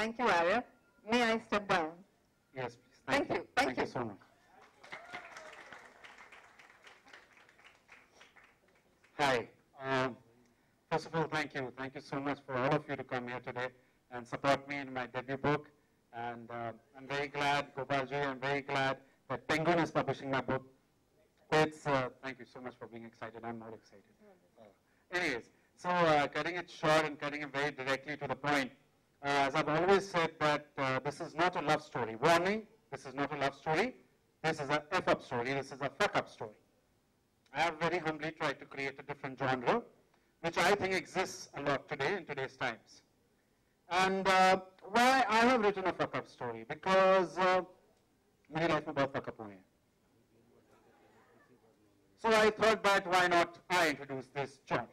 Thank you, Arya. May I step down? Yes, please. Thank you. Thank you so much. Hi. First of all, thank you. Thank you so much for all of you to come here today and support me in my debut book. And I'm very glad, Gopalji, I'm very glad that Penguin is publishing my book. Thank you so much for being excited. I'm more excited. Anyways, so cutting it short and cutting it very directly to the point. As I've always said that this is not a love story. Warning, this is not a love story. This is a F-up story. This is a fuck-up story. I have very humbly tried to create a different genre, which I think exists a lot today in today's times. And why I have written a fuck-up story? Because my life में बहुत fuck-up हुए हैं. So I thought that why not I introduce this genre.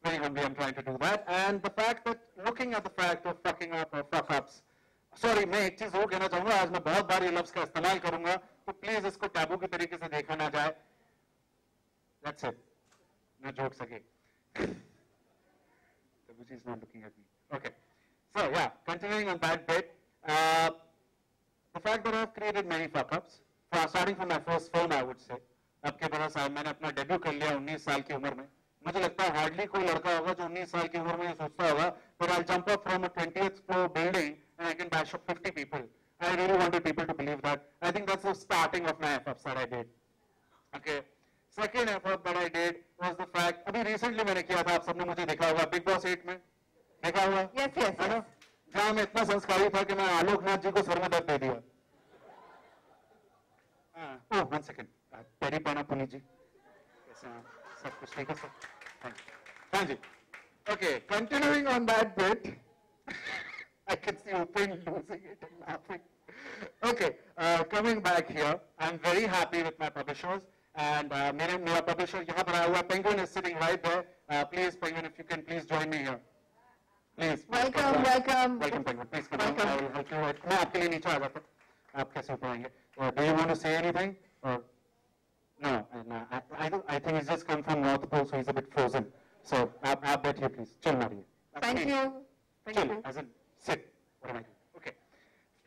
Very humbly I'm trying to do that. And the fact that, looking at the fact of fucking up or fuck-ups, sorry, मैं एक चीज और कहना चाहूँगा, आज मैं बहुत बार ये लफ्ज़ का इस्तेमाल करूँगा, तो please इसको टैबू की तरीके से देखा ना जाए. That's it. No jokes again. Tabuji is not looking at me. Okay. So yeah, continuing on that bit, the fact that I've created many fuck-ups, starting from my first film, I would say. अब के बरस मैंने अपना debut कर लिया 19 साल की उम्र में. मुझे लगता है हार्डली कोई लड़का होगा जो 19 साल की उम्र में ये सोचता होगा, but I'll jump up from a 20th floor building and I can bash up 50 people. I really wanted people to believe that. I think that's the starting of my F-ups that I did. Okay. Second F-up that I did was the fact, अभी recently मैंने किया था, आप सबने मुझे देखा होगा, Big Boss 8 में, देखा होगा? Yes, yes, yes. जहाँ मैं इतना संस्कारी था कि मैं आलोकनाथ जी को सर में दर्द दे दिया. Oh, 1 second. Terry Pana Puni ji. सब कुछ ठीक है सर? हाँ जी. Okay, continuing on that bit, I can see Upin losing it and laughing. Okay, coming back here, I'm very happy with my publishers. And मेरा publisher यहाँ पर आया हुआ, Penguin is sitting right there. Please, Penguin, if you can please join me here. Please. Welcome, welcome. Welcome, Penguin. Please come on. I will help you. मैं आपके लिए नीचे आ जाता हूँ. आप कैसे ऊपर आएंगे? Do you want to say anything? Or no? I think he's just come from North Pole, so he's a bit frozen. So आप बैठिए please. Chill मारिए. Thank you. Chill, as in sit. What am I doing? Okay.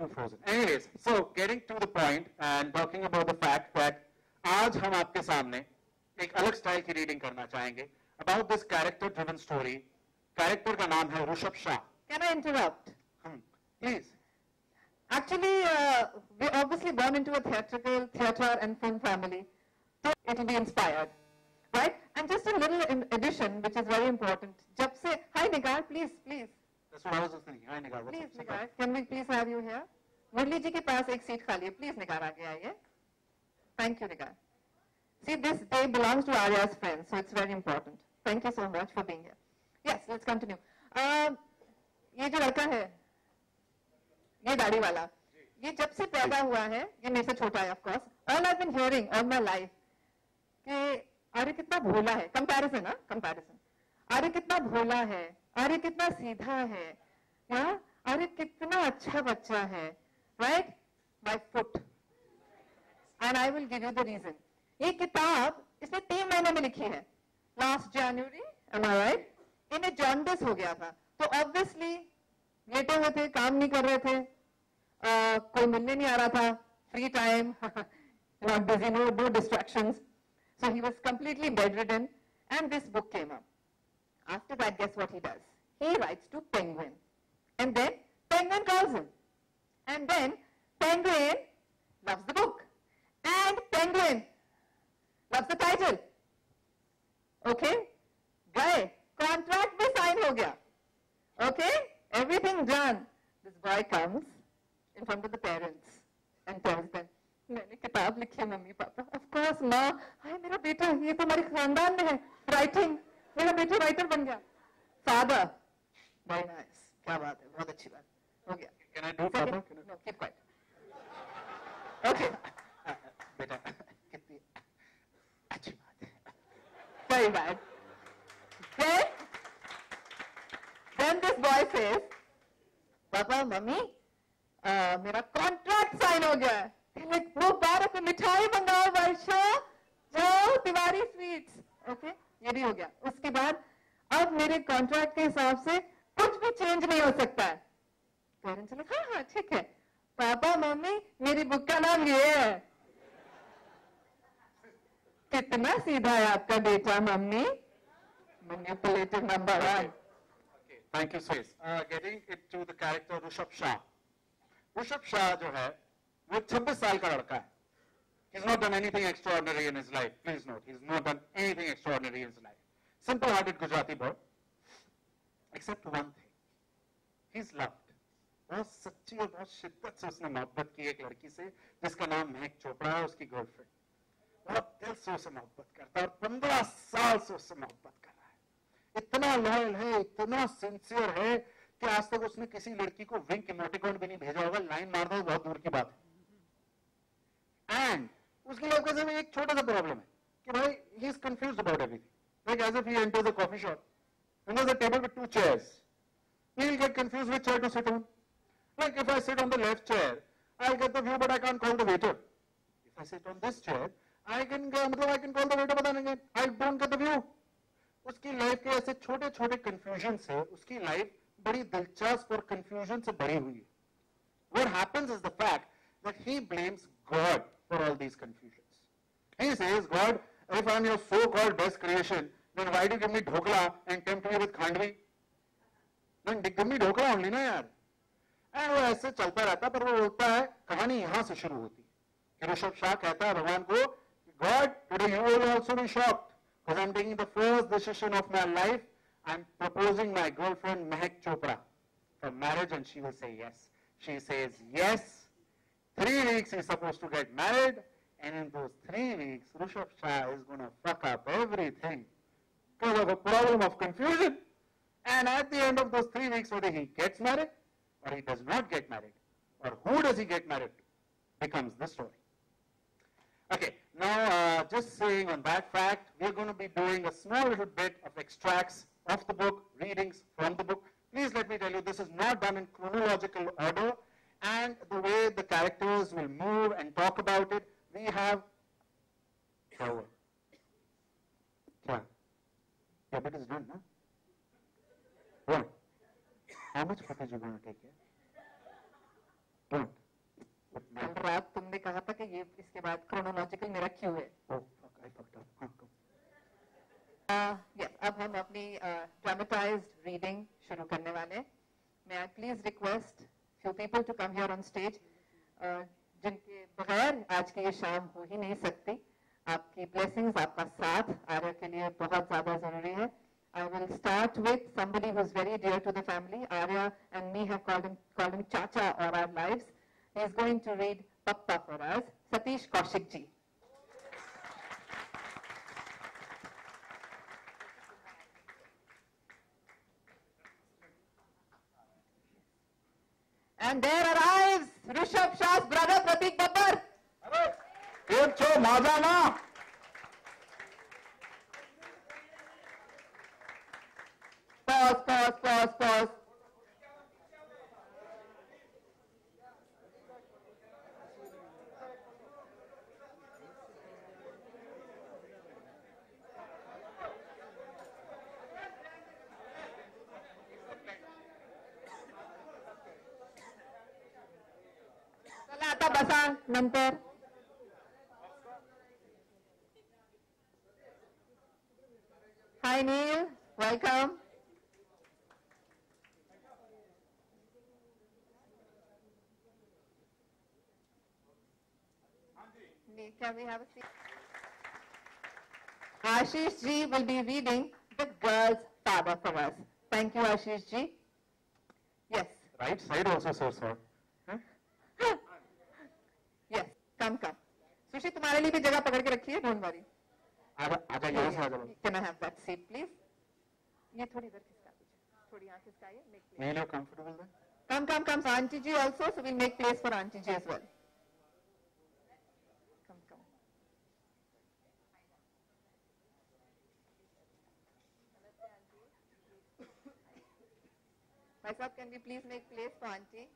Too frozen. Anyways, so getting to the point and talking about the fact that आज हम आपके सामने एक अलग style की रीडिंग करना चाहेंगे about this character driven story. Character का नाम है Rishabh Shah. Can I interrupt? Please. Actually, we're obviously born into a theatre and film family, so it will be inspired, right? And just a little addition, which is very important. जब से, hi Nigar, please. That's what I was thinking. Hi Nigar. Please Nigar, can we please have you here? मुरली जी के पास एक seat खाली है. Please Nigar आगे आइए. Thank you, Nigar. See, this day belongs to Arya's friends, so it's very important. Thank you so much for being here. Yes, let's continue. ये जो लड़का है, ये दाढ़ी वाला, ये जब से पैदा हुआ है, ये मेरे से छोटा है, of course. All I've been hearing all my life कि आर्य कितना भोला है. Comparison, हाँ? Comparison. आर्य कितना भोला है, आर्य कितना सीधा है, हाँ? आर्य कितना अच्छा बच्चा है, right? By foot. And I will give you the reason. ये किताब इसने 3 महीने में लिखी है. Last January, am I right? इन्हें जॉन्डिस हो गया था. तो obviously लेटे हुए थे, काम नहीं कर रहे थे, कोई मिलने नहीं आ रहा था, free time, not busy, no distractions. So he was completely bedridden, and this book came up. After that, guess what he does? He writes to Penguin, and then Penguin calls him, and then Penguin loves the book. And Penguin loves the title. Okay? Guy, contract में sign हो गया. Okay? Everything done. This boy comes in front of the parents and tells them, मैंने किताब लिखी है mummy papa. Of course, माँ, हाय मेरा बेटा, ये तो हमारे खानदान में है. Writing, मेरा बेटा writer बन गया. Father, very nice. क्या बात है, बहुत अच्छी बात. हो गया. Can I do papa? No, keep quiet. Okay. बेटा कितनी अच्छी बात है. Very bad. Then this boy says, papa mummy मेरा कॉन्ट्रैक्ट साइन हो गया है. Like, वो भारत में मिठाई मंगाओ वर्षा, जाओ तिवारी स्वीट्स. ओके, ये भी हो गया. उसके बाद अब मेरे कॉन्ट्रैक्ट के हिसाब से कुछ भी चेंज नहीं हो सकता है. पेरेंट्स लाइक हाँ हाँ ठीक है, पापा मम्मी मेरी बुक का नाम ये है। कितना सीधा है आपका बेटा mummy. Manipulative number one. Okay, thank you, Sis. Getting it to the character Rishabh Shah. Rishabh Shah जो है, वो 26 साल का लड़का है. He's not done anything extraordinary in his life. Please note, he's not done anything extraordinary in his life. Simple-hearted Gujarati boy, except one thing. He's loved. बहुत सच्ची और बहुत शिद्दत से उसने मोहब्बत की एक लड़की से जिसका नाम महक चोपड़ा है, उसकी गर्लफ्रेंड। बहुत दिल से उसे मोहब्बत करता है और 15 साल से उससे मोहब्बत कर रहा है। इतना लॉयल है, इतना सिंसियर है कि आज तक उसने किसी लड़की को विंक इमोटिकॉन भी नहीं भेजा होगा। लाइन मार दो बहुत दूर की बात है। एंड उसकी लाइफ का एक छोटा सा प्रॉब्लम है कि भाई he is confused about everything. Like as if he enters a coffee shop and there's a table with two chairs. He'll get confused which chair to sit on. Like if I sit on the left chair, I'll get the view, but I can't call the waiter. If I sit on this chair, I can call the waiter, but then again, I don't get the view. उसकी life के ऐसे छोटे छोटे confusion से उसकी life बड़ी दिलचस्प और कंफ्यूजन से भरी हुई है. What happens is the fact that he blames God for all these confusions. He says, God, if I'm your so-called best creation, then why do you give me dhokla and tempt me with khandvi? Then give me dhokla only ना यार. And वो ऐसे चलता रहता, पर वो बोलता है कहानी यहाँ से शुरू होती है. ऋषभ शाह कहता है भगवान को, God, today you will also be shocked because I'm taking the first decision of my life. I'm proposing my girlfriend Mahek Chopra for marriage, and she will say yes. She says yes. 3 weeks he's supposed to get married, and in those 3 weeks, Rishabh Shah is going to fuck up everything because of a problem of confusion. And at the end of those 3 weeks, whether he gets married or he does not get married, or who does he get married to, becomes the story. Okay, now just saying on that fact, we're going to be doing a small little bit of extracts of the book, readings from the book. Please let me tell you, this is not done in chronological order, and the way the characters will move and talk about it, we have... Yeah, but it's done, no? What? How much footage are you going to take here? Don't. कल रात तुमने कहा था कि ये इसके बाद chronological में रखी हुई है. Oh, fuck, I fucked up. Huh, go. Yes, अब हम अपनी ड्रामेटाइज्ड रीडिंग शुरू करने वाले हैं. May I please request few people to come here on stage, जिनके बगैर आज की ये शाम हो ही नहीं सकती. आपकी blessings, आपका साथ आर्या के लिए बहुत ज़्यादा ज़रूरी है. I will start with somebody who's very dear to the family. Arya and me have called him Chacha all our lives. He is going to read Pappa for us, Satish Kaushik ji. And there arrives Rishabh Shah's brother Pratik Babbar. एक छो माजा ना. Pause. चला आता बसा नंतर. Hi Neil, welcome. Can we have a seat? Ashish ji will be reading the girl's father for us. Thank you, Ashish ji. Yes. Right side also so sir. Huh? Yes. Come. Sushi, तुम्हारे लिए भी जगह पकड़ के रखी है, don't worry. आजा यहाँ से आजा. Can I have that seat, please? ये थोड़ी इधर खिसका दीजिए. थोड़ी यहाँ खिसकाइए. Feel you comfortable there? Come. So Auntie ji also, so we'll make place for Auntie ji as well. Come. My sir, can we please make place for Auntie?